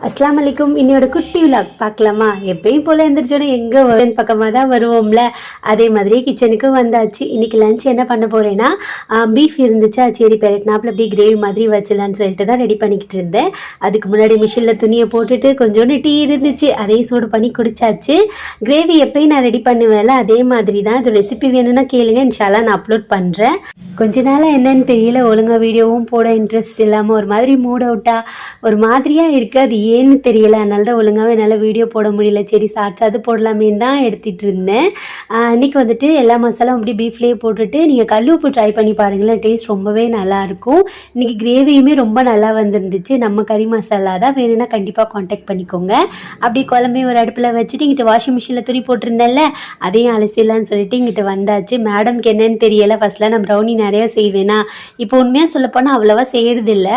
அஸ்லாம் வலைக்கும். இன்னையோட குட்டி விலாக் பார்க்கலாமா? எப்பயும் போல எந்திரிச்சோன்னா எங்கே வருவன் பக்கமாக தான் வருவோம்ல, அதே மாதிரி கிச்சனுக்கு வந்தாச்சு. இன்னைக்கு லஞ்ச் என்ன பண்ண போகிறேன்னா, பீஃப் இருந்துச்சா, சரி பெரட்னாப்பில் அப்படியே கிரேவி மாதிரி வச்சலான்னு சொல்லிட்டு தான் ரெடி பண்ணிக்கிட்டு இருந்தேன். அதுக்கு முன்னாடி மிஷினில் துணியை போட்டுட்டு கொஞ்சோண்டு டீ இருந்துச்சு, அதையும் சூடு பண்ணி குடிச்சாச்சு. கிரேவி எப்பயும் நான் ரெடி பண்ணுவேன்ல, அதே மாதிரி தான். இது ரெசிபி வேணும்னா கேளுங்க, இன்ஷால்லா நான் அப்லோட் பண்ணுறேன். கொஞ்ச நாளாக என்னன்னு தெரியல, ஒழுங்காக வீடியோவும் போட இன்ட்ரெஸ்ட் இல்லாமல் ஒரு மாதிரி மூட் அவுட்டாக ஒரு மாதிரியாக இருக்குது. அது ஏன்னு தெரியல, அதனால தான் ஒழுங்காகவே என்னால் வீடியோ போட முடியல. சரி சாட்சாவது போடலாமேன்னு தான் எடுத்துகிட்டு இருந்தேன். இன்றைக்கி வந்துட்டு எல்லா மசாலாவும் அப்படி பீஃப்லேயே போட்டுட்டு நீங்கள் கல் உப்பு ட்ரை பண்ணி பாருங்களேன், டேஸ்ட் ரொம்பவே நல்லாயிருக்கும். இன்றைக்கி கிரேவியுமே ரொம்ப நல்லா வந்துருந்துச்சு. நம்ம கறி மசாலா தான், வேணும்னா கண்டிப்பாக காண்டாக்ட் பண்ணிக்கோங்க. அப்படி குழம்பையும் ஒரு அடுப்பில் வச்சுட்டு இங்கிட்ட வாஷிங் மிஷினில் துணி போட்டிருந்தேன்ல, அதையும் அலசிடலான்னு சொல்லிட்டு இங்கிட்ட வந்தாச்சு. மேடம்க்கு என்னன்னு தெரியலை, ஃபஸ்ட்டில் நான் ப்ரௌனி நிறையா செய்வேனா, இப்போ உண்மையாக சொல்லப்போனால் அவ்வளோவா செய்கிறதில்ல.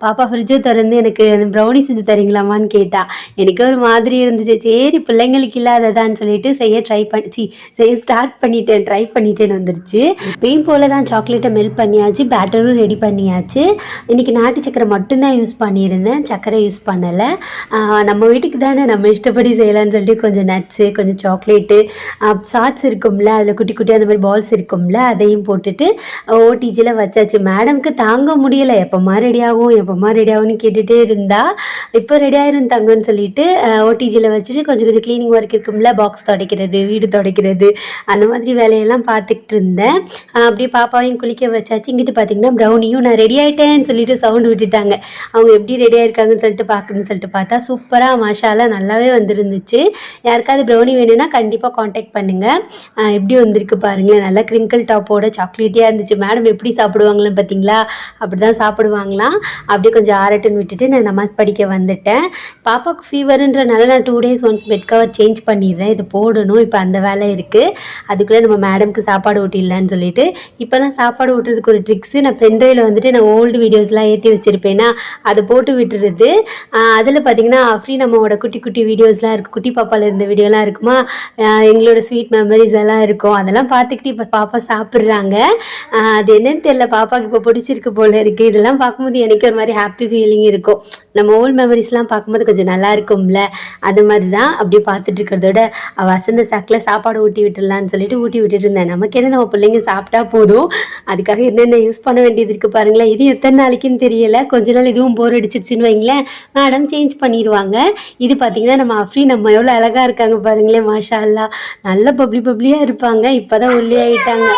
பாப்பா ஃப்ரிட்ஜை திறந்து எனக்கு ப்ரௌனி செஞ்சு தரீங்களாமான்னு கேட்டா. எனக்கு ஒரு மாதிரி இருந்துச்சு. சரி பிள்ளைங்களுக்கு இல்லாததான்னு சொல்லிட்டு செய்ய ஸ்டார்ட் பண்ணிட்டேன், ட்ரை பண்ணிட்டேன்னு வந்துருச்சு. இப்பயும் போல தான் சாக்லேட்டை மெல்ட் பண்ணியாச்சு, பேட்டரும் ரெடி பண்ணியாச்சு. இன்றைக்கி நாட்டு சக்கரை மட்டும்தான் யூஸ் பண்ணியிருந்தேன், சக்கரை யூஸ் பண்ணலை. நம்ம வீட்டுக்கு தானே, நம்ம இஷ்டப்படி செய்யலான்னு சொல்லிட்டு கொஞ்சம் நட்ஸு, கொஞ்சம் சாக்லேட்டு, சாட்ஸ் இருக்கும்ல, அதில் குட்டி குட்டி அந்த மாதிரி பால்ஸ் இருக்கும்ல, அதையும் போட்டுட்டு ஓடிஜியில் வச்சாச்சு. மேடம்க்கு தாங்க முடியலை, எப்போமா ரெடி ஆகும்னு கேட்டுகிட்டே இருந்தா. இப்போ ரெடி ஆயிரும் தங்கன்னு சொல்லிட்டு ஓடிஜியில் வச்சுட்டு கொஞ்சம் கொஞ்சம் க்ளீனிங் ஒர்க் இருக்கும்ல, பாக்ஸ் துடைக்கிறது, வீடு துடைக்கிறது, அந்த மாதிரி வேலையெல்லாம் பார்த்துக்கிட்டு இருந்தேன். அப்படியே பாப்பாவையும் குளிக்க வச்சாச்சு. இங்கிட்டு பார்த்தீங்கன்னா ப்ரௌனியும் நான் ரெடி ஆகிட்டேன்னு சொல்லிட்டு சவுண்டு விட்டுட்டாங்க. அவங்க எப்படி ரெடி ஆயிருக்காங்கன்னு சொல்லிட்டு பார்க்கணுன்னு சொல்லிட்டு பார்த்தா சூப்பராக மசாலா நல்லாவே வந்துருந்துச்சு. யாருக்காவது ப்ரௌனி வேணும்னா கண்டிப்பாக காண்டாக்ட் பண்ணுங்கள். எப்படி வந்திருக்கு பாருங்களேன், நல்லா கிரிங்கிள் டாப்போட சாக்லேட்டியாக இருந்துச்சு. மேடம் எப்படி சாப்பிடுவாங்களான்னு பார்த்தீங்களா, அப்படி தான் சாப்பிடுவாங்களாம். அப்படியே கொஞ்சம் ஆரட்டுன்னு விட்டுட்டு நான் நமாஸ் படிக்க வந்துட்டேன். பாப்பாவுக்கு ஃபீவருன்றனால நான் 2 days once bed cover change பண்ணிடுறேன், இது போடணும். இப்போ அந்த வேலை இருக்குது. அதுக்குள்ளே நம்ம மேடம்க்கு சாப்பாடு ஊட்டிடலான்னு சொல்லிட்டு இப்போலாம் சாப்பாடு ஊட்டுறதுக்கு ஒரு ட்ரிக்ஸு, நான் பென்ட்ரைவில் வந்துட்டு நான் ஓல்டு வீடியோஸ்லாம் ஏற்றி வச்சுருப்பேன்னா அதை போட்டு விட்டுறது. அதில் பார்த்தீங்கன்னா நம்மளோட குட்டி குட்டி வீடியோஸ்லாம் இருக்குது, குட்டி பாப்பாவில் இருந்த வீடியோலாம் இருக்குமா, எங்களோட ஸ்வீட் மெமரிஸ் எல்லாம் இருக்கும். அதெல்லாம் பார்த்துக்கிட்டு இப்போ பாப்பா சாப்பிட்றாங்க. அது என்னன்னு தெரியல, பாப்பாவுக்கு இப்போ பிடிச்சிருக்கு போல இருக்குது. இதெல்லாம் பார்க்கும்போது எனக்கு ஒரு மாதிரி ஹாப்பி ஃபீலிங் இருக்கும். நம்ம ஓல்டு மெமரிஸ்லாம் பார்க்கும்போது கொஞ்சம் நல்லா இருக்கும்ல, அது மாதிரி தான். அப்படியே பார்த்துட்டு இருக்கிறதோட வசந்த சாக்கில் சாப்பாடு ஊட்டி விட்டுடலான்னு சொல்லிட்டு ஊட்டி விட்டுட்டு இருந்தேன். நமக்கு என்ன, நம்ம பிள்ளைங்க சாப்பிட்டா போதும், அதுக்காக என்னென்ன யூஸ் பண்ண வேண்டியது இருக்குது பாருங்களேன். இது எத்தனை நாளைக்குன்னு தெரியல, கொஞ்ச நாள் இதுவும் போர் அடிச்சிருச்சுன்னு வைங்களேன், மேடம் சேஞ்ச் பண்ணிடுவாங்க. இது பார்த்தீங்கன்னா நம்ம எவ்வளோ அழகாக இருக்காங்க பாருங்களேன், மாஷா அல்லா, நல்ல பப்ளியாக இருப்பாங்க. இப்போ தான் ஒல்லி ஆகிட்டாங்க.